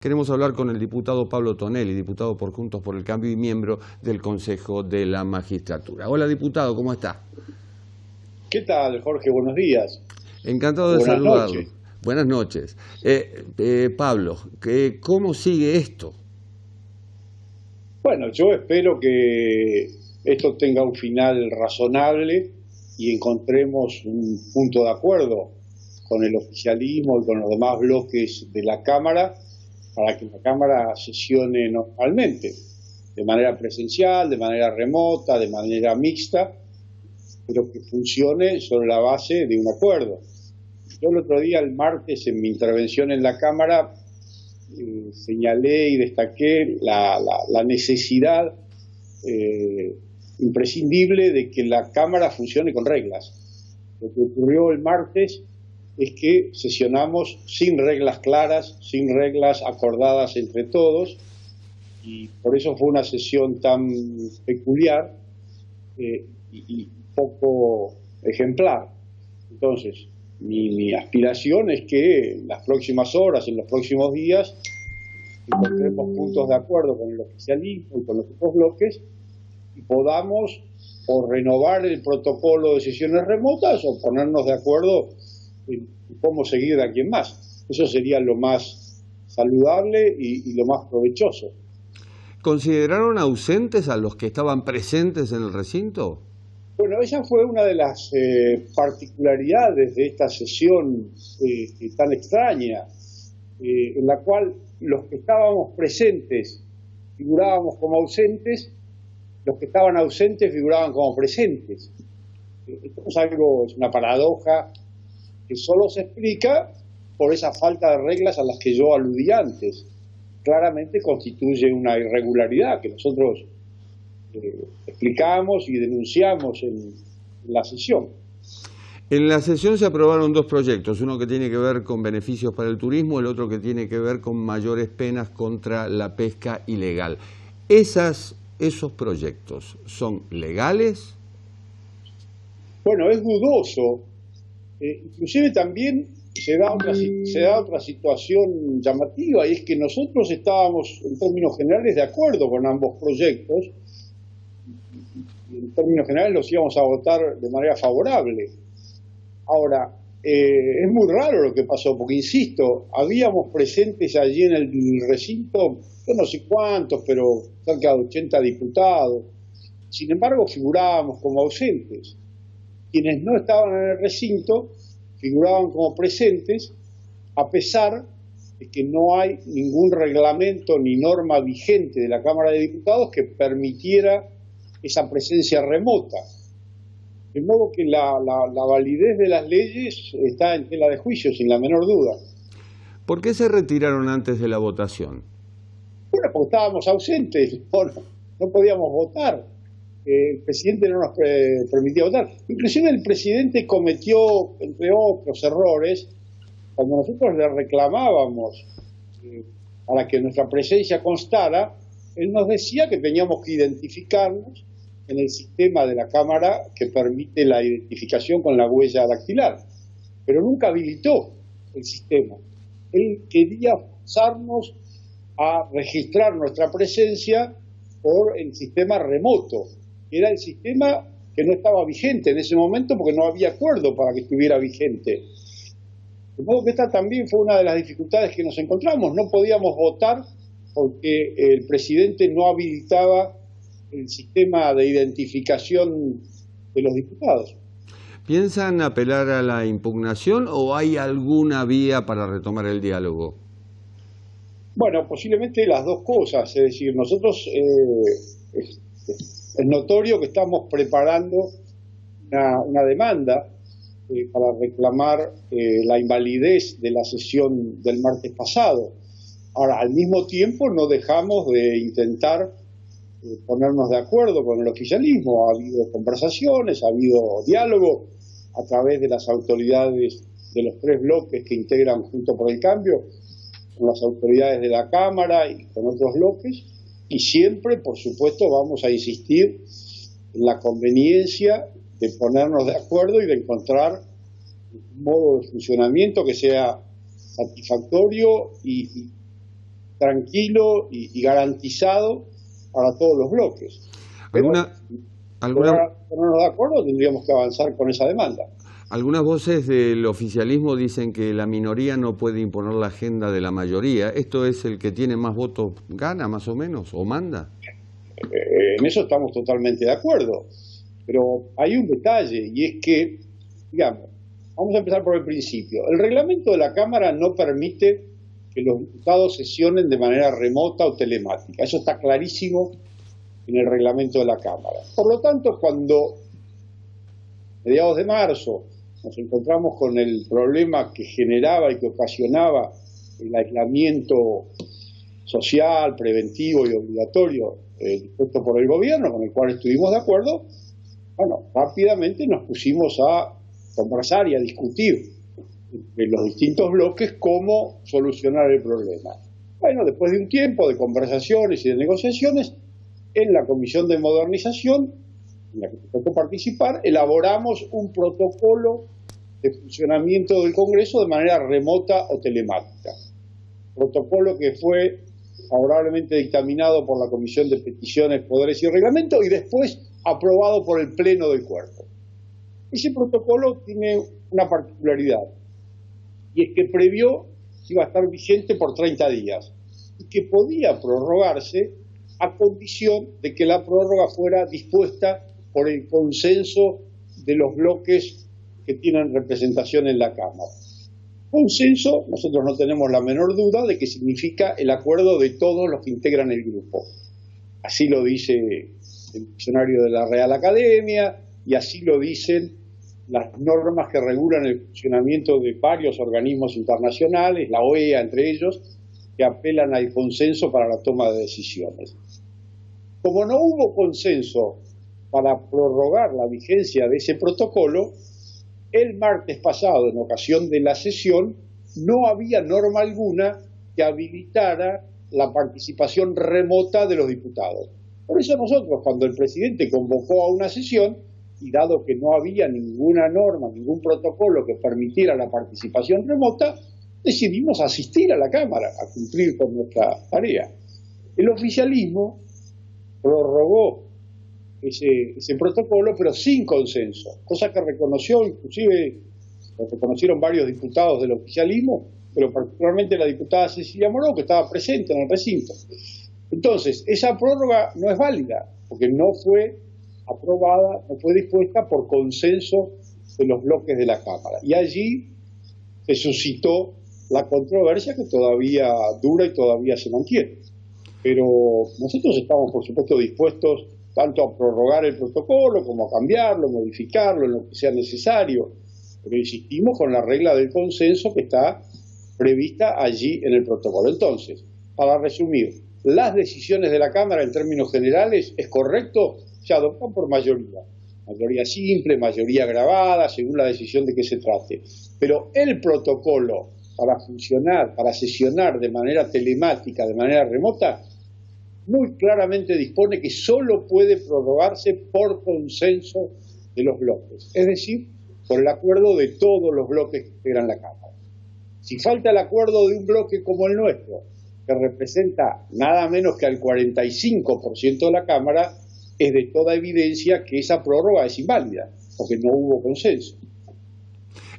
Queremos hablar con el diputado Pablo Tonelli, diputado por Juntos por el Cambio y miembro del Consejo de la Magistratura. Hola, diputado, ¿cómo está? ¿Qué tal, Jorge? Buenos días. Encantado de Buenas saludarlo. noches. Buenas noches. Pablo, ¿cómo sigue esto? Bueno, yo espero que esto tenga un final razonable y encontremos un punto de acuerdo con el oficialismo y con los demás bloques de la Cámara para que la Cámara sesione normalmente, de manera presencial, de manera remota, de manera mixta, pero que funcione sobre la base de un acuerdo. Yo el otro día, el martes, en mi intervención en la Cámara, señalé y destaqué la necesidad imprescindible de que la Cámara funcione con reglas. Lo que ocurrió el martes es que sesionamos sin reglas claras, sin reglas acordadas entre todos, y por eso fue una sesión tan peculiar y poco ejemplar. Entonces, mi aspiración es que en las próximas horas, en los próximos días, encontremos puntos de acuerdo con el oficialismo y con los otros bloques y podamos o renovar el protocolo de sesiones remotas o ponernos de acuerdo en cómo seguir de aquí en más. Eso sería lo más saludable y lo más provechoso. ¿Consideraron ausentes a los que estaban presentes en el recinto? Bueno, esa fue una de las particularidades de esta sesión tan extraña, en la cual los que estábamos presentes figurábamos como ausentes, los que estaban ausentes figuraban como presentes. Esto es una paradoja que solo se explica por esa falta de reglas a las que yo aludí antes. Claramente constituye una irregularidad que nosotros explicamos y denunciamos en la sesión. En la sesión se aprobaron dos proyectos, uno que tiene que ver con beneficios para el turismo, el otro que tiene que ver con mayores penas contra la pesca ilegal. ¿Esos proyectos son legales? Bueno, es dudoso. Inclusive también se da otra situación llamativa, y es que nosotros estábamos en términos generales de acuerdo con ambos proyectos. En términos generales los íbamos a votar de manera favorable. Ahora, es muy raro lo que pasó, porque insisto, habíamos presentes allí en el recinto, yo no sé cuántos, pero cerca de 80 diputados. Sin embargo, figurábamos como ausentes. Quienes no estaban en el recinto figuraban como presentes, a pesar de que no hay ningún reglamento ni norma vigente de la Cámara de Diputados que permitiera esa presencia remota. De modo que la validez de las leyes está en tela de juicio, sin la menor duda. ¿Por qué se retiraron antes de la votación? Bueno, porque estábamos ausentes, no podíamos votar. El presidente no nos permitía votar. Inclusive el presidente cometió, entre otros errores, cuando nosotros le reclamábamos para que nuestra presencia constara, él nos decía que teníamos que identificarnos en el sistema de la Cámara que permite la identificación con la huella dactilar, pero nunca habilitó el sistema. Él quería forzarnos a registrar nuestra presencia por el sistema remoto, que era el sistema que no estaba vigente en ese momento porque no había acuerdo para que estuviera vigente. De modo que esta también fue una de las dificultades que nos encontramos. No podíamos votar porque el presidente no habilitaba el sistema de identificación de los diputados. ¿Piensan apelar a la impugnación o hay alguna vía para retomar el diálogo? Bueno, posiblemente las dos cosas. Es decir, nosotros es notorio que estamos preparando una demanda para reclamar la invalidez de la sesión del martes pasado. Ahora, al mismo tiempo, no dejamos de intentar ponernos de acuerdo con el oficialismo. Ha habido conversaciones, ha habido diálogo a través de las autoridades de los tres bloques que integran Juntos por el Cambio, con las autoridades de la Cámara y con otros bloques, y siempre, por supuesto, vamos a insistir en la conveniencia de ponernos de acuerdo y de encontrar un modo de funcionamiento que sea satisfactorio y tranquilo y garantizado para todos los bloques. ¿Alguna, alguna, No nos da acuerdo, tendríamos que avanzar con esa demanda. Algunas voces del oficialismo dicen que la minoría no puede imponer la agenda de la mayoría. ¿Esto es el que tiene más votos gana, más o menos, o manda? En eso estamos totalmente de acuerdo. Pero hay un detalle, y es que, digamos, vamos a empezar por el principio. El reglamento de la Cámara no permite que los diputados sesionen de manera remota o telemática. Eso está clarísimo en el reglamento de la Cámara. Por lo tanto, cuando mediados de marzo nos encontramos con el problema que generaba y que ocasionaba el aislamiento social, preventivo y obligatorio dispuesto por el gobierno, con el cual estuvimos de acuerdo, bueno, rápidamente nos pusimos a conversar y a discutir entre los distintos bloques cómo solucionar el problema. Bueno, después de un tiempo de conversaciones y de negociaciones, en la Comisión de Modernización, en la que me tocó participar, elaboramos un protocolo de funcionamiento del Congreso de manera remota o telemática. Protocolo que fue favorablemente dictaminado por la Comisión de Peticiones, Poderes y Reglamento y después aprobado por el Pleno del Cuerpo. Ese protocolo tiene una particularidad, y es que previó que iba a estar vigente por 30 días y que podía prorrogarse a condición de que la prórroga fuera dispuesta por el consenso de los bloques que tienen representación en la Cámara. Consenso, nosotros no tenemos la menor duda de que significa el acuerdo de todos los que integran el grupo. Así lo dice el diccionario de la Real Academia y así lo dicen las normas que regulan el funcionamiento de varios organismos internacionales, la OEA entre ellos, que apelan al consenso para la toma de decisiones. Como no hubo consenso para prorrogar la vigencia de ese protocolo, el martes pasado, en ocasión de la sesión, no había norma alguna que habilitara la participación remota de los diputados. Por eso nosotros, cuando el presidente convocó a una sesión, y dado que no había ninguna norma, ningún protocolo que permitiera la participación remota, decidimos asistir a la Cámara a cumplir con nuestra tarea. El oficialismo prorrogó ese protocolo, pero sin consenso, cosa que reconoció, inclusive lo reconocieron varios diputados del oficialismo, pero particularmente la diputada Cecilia Moró, que estaba presente en el recinto. Entonces, esa prórroga no es válida, porque no fue aprobada, no fue dispuesta por consenso de los bloques de la Cámara. Y allí se suscitó la controversia que todavía dura y todavía se mantiene. Pero nosotros estamos, por supuesto, dispuestos tanto a prorrogar el protocolo como a cambiarlo, modificarlo en lo que sea necesario. Pero insistimos con la regla del consenso que está prevista allí en el protocolo. Entonces, para resumir, las decisiones de la Cámara en términos generales, ¿es correcto? Se adoptan por mayoría. Mayoría simple, mayoría agravada, según la decisión de que se trate. Pero el protocolo para funcionar, para sesionar de manera telemática, de manera remota, muy claramente dispone que solo puede prorrogarse por consenso de los bloques, es decir, por el acuerdo de todos los bloques que integran la Cámara. Si falta el acuerdo de un bloque como el nuestro, que representa nada menos que al 45% de la Cámara, es de toda evidencia que esa prórroga es inválida, porque no hubo consenso.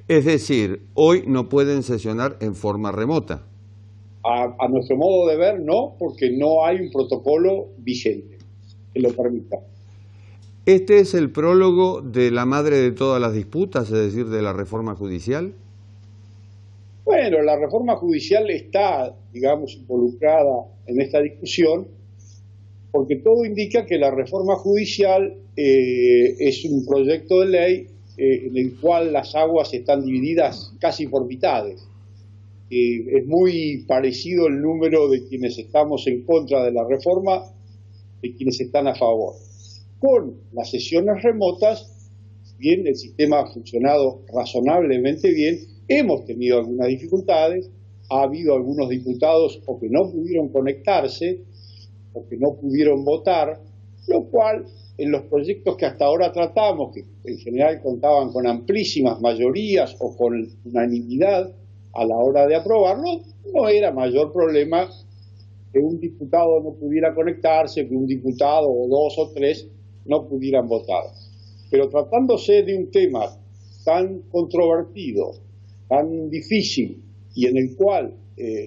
Es decir, hoy no pueden sesionar en forma remota. A nuestro modo de ver, no, porque no hay un protocolo vigente que lo permita. ¿Este es el prólogo de la madre de todas las disputas, es decir, de la reforma judicial? Bueno, la reforma judicial está, digamos, involucrada en esta discusión, porque todo indica que la reforma judicial es un proyecto de ley en el cual las aguas están divididas casi por mitades. Es muy parecido el número de quienes estamos en contra de la reforma de quienes están a favor. Con las sesiones remotas, bien, el sistema ha funcionado razonablemente bien, hemos tenido algunas dificultades, ha habido algunos diputados o que no pudieron conectarse o que no pudieron votar, lo cual en los proyectos que hasta ahora tratamos, que en general contaban con amplísimas mayorías o con unanimidad a la hora de aprobarlo, no era mayor problema que un diputado no pudiera conectarse, que un diputado o dos o tres no pudieran votar. Pero tratándose de un tema tan controvertido, tan difícil y en el cual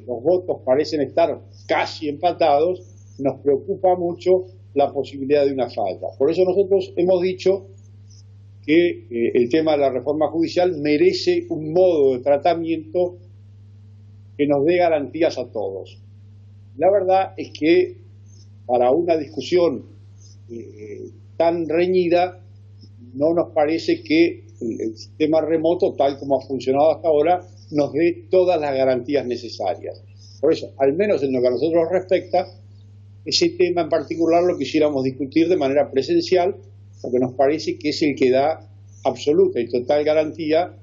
los votos parecen estar casi empatados, nos preocupa mucho la posibilidad de una falla. Por eso nosotros hemos dicho que el tema de la reforma judicial merece un modo de tratamiento que nos dé garantías a todos. La verdad es que para una discusión tan reñida, no nos parece que el sistema remoto, tal como ha funcionado hasta ahora, nos dé todas las garantías necesarias. Por eso, al menos en lo que a nosotros respecta, ese tema en particular lo quisiéramos discutir de manera presencial, porque nos parece que es el que da absoluta y total garantía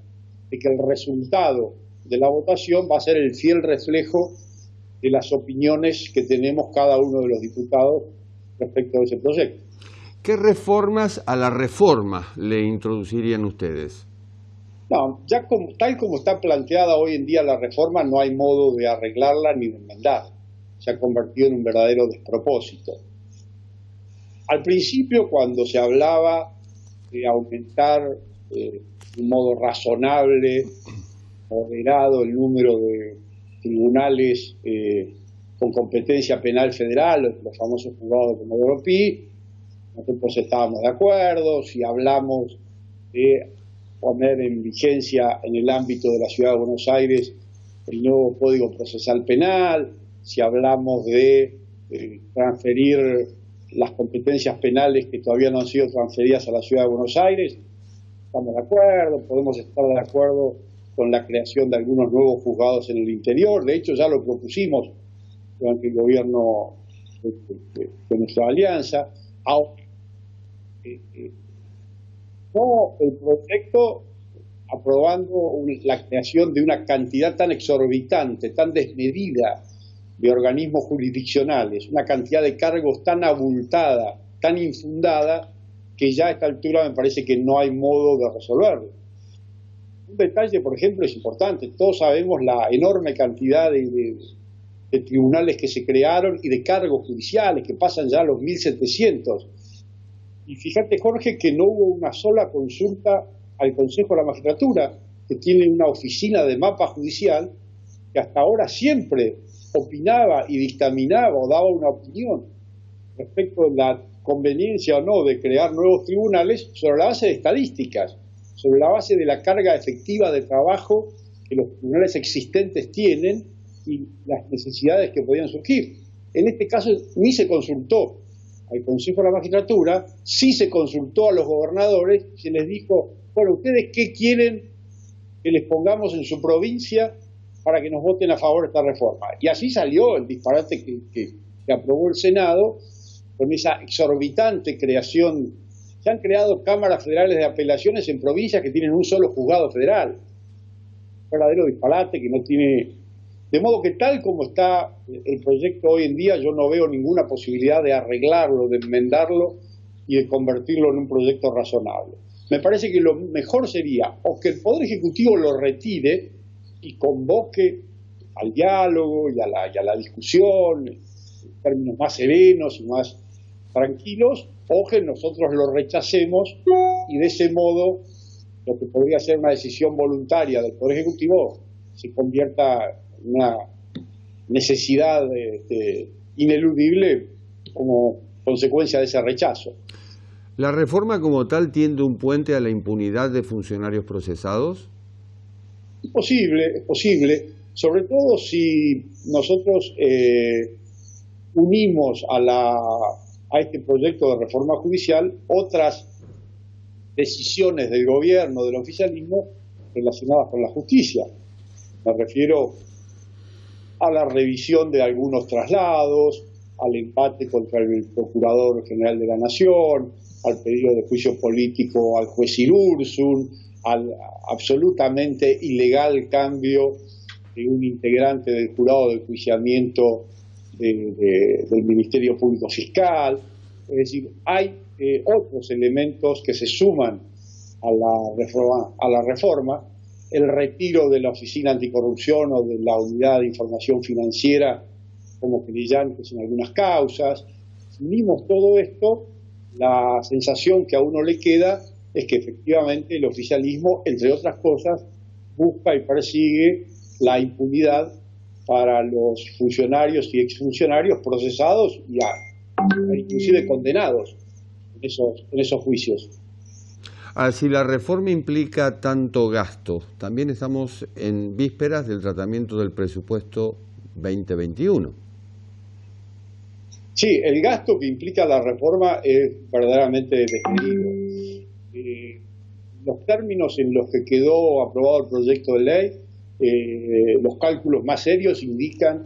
de que el resultado de la votación va a ser el fiel reflejo de las opiniones que tenemos cada uno de los diputados respecto a ese proyecto. ¿Qué reformas a la reforma le introducirían ustedes? No, ya tal como está planteada hoy en día la reforma, no hay modo de arreglarla ni de enmendarla. Se ha convertido en un verdadero despropósito. Al principio, cuando se hablaba de aumentar de un modo razonable, moderado, el número de tribunales con competencia penal federal, los famosos juzgados de Comodoro Pi, nosotros estábamos de acuerdo. Si hablamos de poner en vigencia en el ámbito de la Ciudad de Buenos Aires el nuevo Código Procesal Penal, si hablamos de transferir las competencias penales que todavía no han sido transferidas a la Ciudad de Buenos Aires, estamos de acuerdo. Podemos estar de acuerdo con la creación de algunos nuevos juzgados en el interior. De hecho, ya lo propusimos durante el gobierno de nuestra alianza. No, el proyecto aprobando la creación de una cantidad tan exorbitante, tan desmedida de organismos jurisdiccionales, una cantidad de cargos tan abultada, tan infundada, que ya a esta altura me parece que no hay modo de resolverlo. Un detalle, por ejemplo, es importante. Todos sabemos la enorme cantidad de tribunales que se crearon y de cargos judiciales que pasan ya a los 1.700. Y fíjate, Jorge, que no hubo una sola consulta al Consejo de la Magistratura, que tiene una oficina de mapa judicial, que hasta ahora siempre opinaba y dictaminaba o daba una opinión respecto de la conveniencia o no de crear nuevos tribunales sobre la base de estadísticas, sobre la base de la carga efectiva de trabajo que los tribunales existentes tienen y las necesidades que podían surgir. En este caso ni se consultó al Consejo de la Magistratura, sí se consultó a los gobernadores, se les dijo, bueno, ¿ustedes qué quieren que les pongamos en su provincia para que nos voten a favor de esta reforma? Y así salió el disparate que aprobó el Senado, con esa exorbitante creación. Se han creado cámaras federales de apelaciones en provincias que tienen un solo juzgado federal. Un verdadero disparate que no tiene... De modo que tal como está el proyecto hoy en día, yo no veo ninguna posibilidad de arreglarlo, de enmendarlo y de convertirlo en un proyecto razonable. Me parece que lo mejor sería o que el Poder Ejecutivo lo retire y convoque al diálogo y a la discusión en términos más serenos y más tranquilos, o que nosotros lo rechacemos y de ese modo lo que podría ser una decisión voluntaria del Poder Ejecutivo se convierta en una necesidad ineludible como consecuencia de ese rechazo. ¿La reforma como tal tiende un puente a la impunidad de funcionarios procesados? Es posible, sobre todo si nosotros unimos a este proyecto de reforma judicial otras decisiones del gobierno, del oficialismo, relacionadas con la justicia. Me refiero a la revisión de algunos traslados, al empate contra el Procurador General de la Nación, al pedido de juicio político al juez Irursun, al absolutamente ilegal cambio de un integrante del jurado de enjuiciamiento del Ministerio Público Fiscal. Es decir, hay otros elementos que se suman a la reforma, el retiro de la Oficina Anticorrupción o de la Unidad de Información Financiera como querellantes en algunas causas. Si unimos todo esto, la sensación que a uno le queda es que efectivamente el oficialismo, entre otras cosas, busca y persigue la impunidad para los funcionarios y exfuncionarios procesados y inclusive condenados en esos juicios. Si la reforma implica tanto gasto, también estamos en vísperas del tratamiento del presupuesto 2021. Sí, el gasto que implica la reforma es verdaderamente desmedido. Los términos en los que quedó aprobado el proyecto de ley, los cálculos más serios indican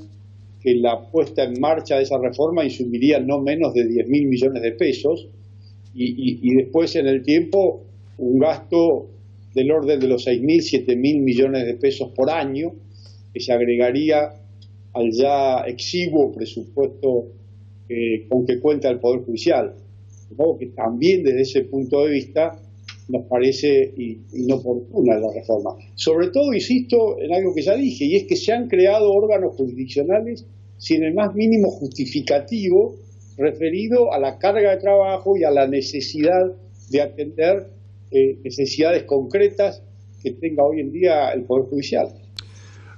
que la puesta en marcha de esa reforma insumiría no menos de 10.000 millones de pesos y después en el tiempo un gasto del orden de los 6.000, 7.000 millones de pesos por año que se agregaría al ya exiguo presupuesto con que cuenta el Poder Judicial. De modo que también desde ese punto de vista nos parece inoportuna la reforma. Sobre todo, insisto en algo que ya dije, y es que se han creado órganos jurisdiccionales sin el más mínimo justificativo referido a la carga de trabajo y a la necesidad de atender necesidades concretas que tenga hoy en día el Poder Judicial.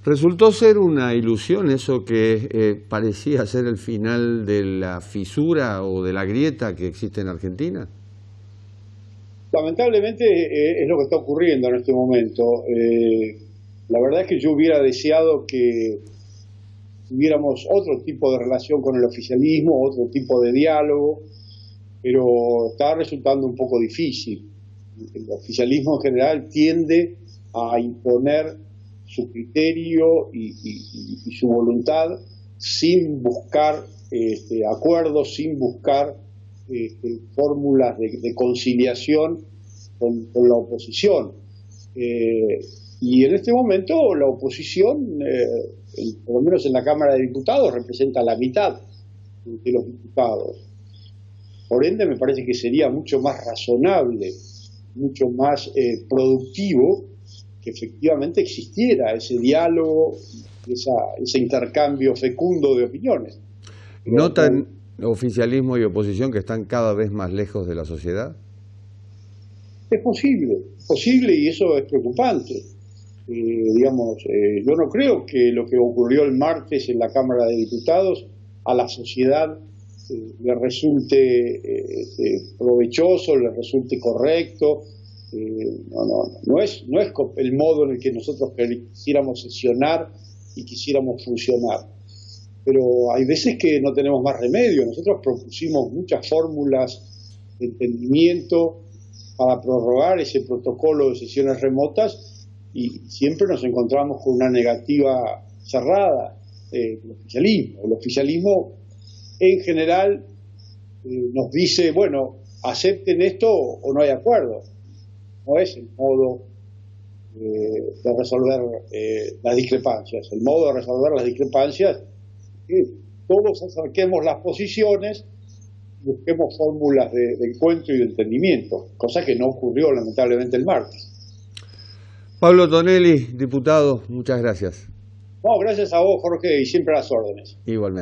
¿Resultó ser una ilusión eso que parecía ser el final de la fisura o de la grieta que existe en Argentina? Lamentablemente es lo que está ocurriendo en este momento. La verdad es que yo hubiera deseado que tuviéramos otro tipo de relación con el oficialismo, otro tipo de diálogo, pero está resultando un poco difícil. El oficialismo en general tiende a imponer su criterio y su voluntad sin buscar acuerdos, sin buscar fórmulas de conciliación con la oposición. Y en este momento la oposición, por lo menos en la Cámara de Diputados, representa la mitad de los diputados. Por ende, me parece que sería mucho más razonable, mucho más productivo que efectivamente existiera ese diálogo, ese intercambio fecundo de opiniones. ¿Notan oficialismo y oposición que están cada vez más lejos de la sociedad? Es posible y eso es preocupante. Yo no creo que lo que ocurrió el martes en la Cámara de Diputados a la sociedad le resulte provechoso, le resulte correcto. No es el modo en el que nosotros quisiéramos sesionar y quisiéramos funcionar. Pero hay veces que no tenemos más remedio. Nosotros propusimos muchas fórmulas de entendimiento para prorrogar ese protocolo de sesiones remotas y siempre nos encontramos con una negativa cerrada del oficialismo. El oficialismo en general nos dice, bueno, acepten esto o no hay acuerdo. No es el modo de resolver las discrepancias. El modo de resolver las discrepancias es que todos acerquemos las posiciones, busquemos fórmulas de encuentro y de entendimiento, cosa que no ocurrió lamentablemente el martes. Pablo Tonelli, diputado, muchas gracias. No, gracias a vos, Jorge, y siempre a las órdenes. Igualmente.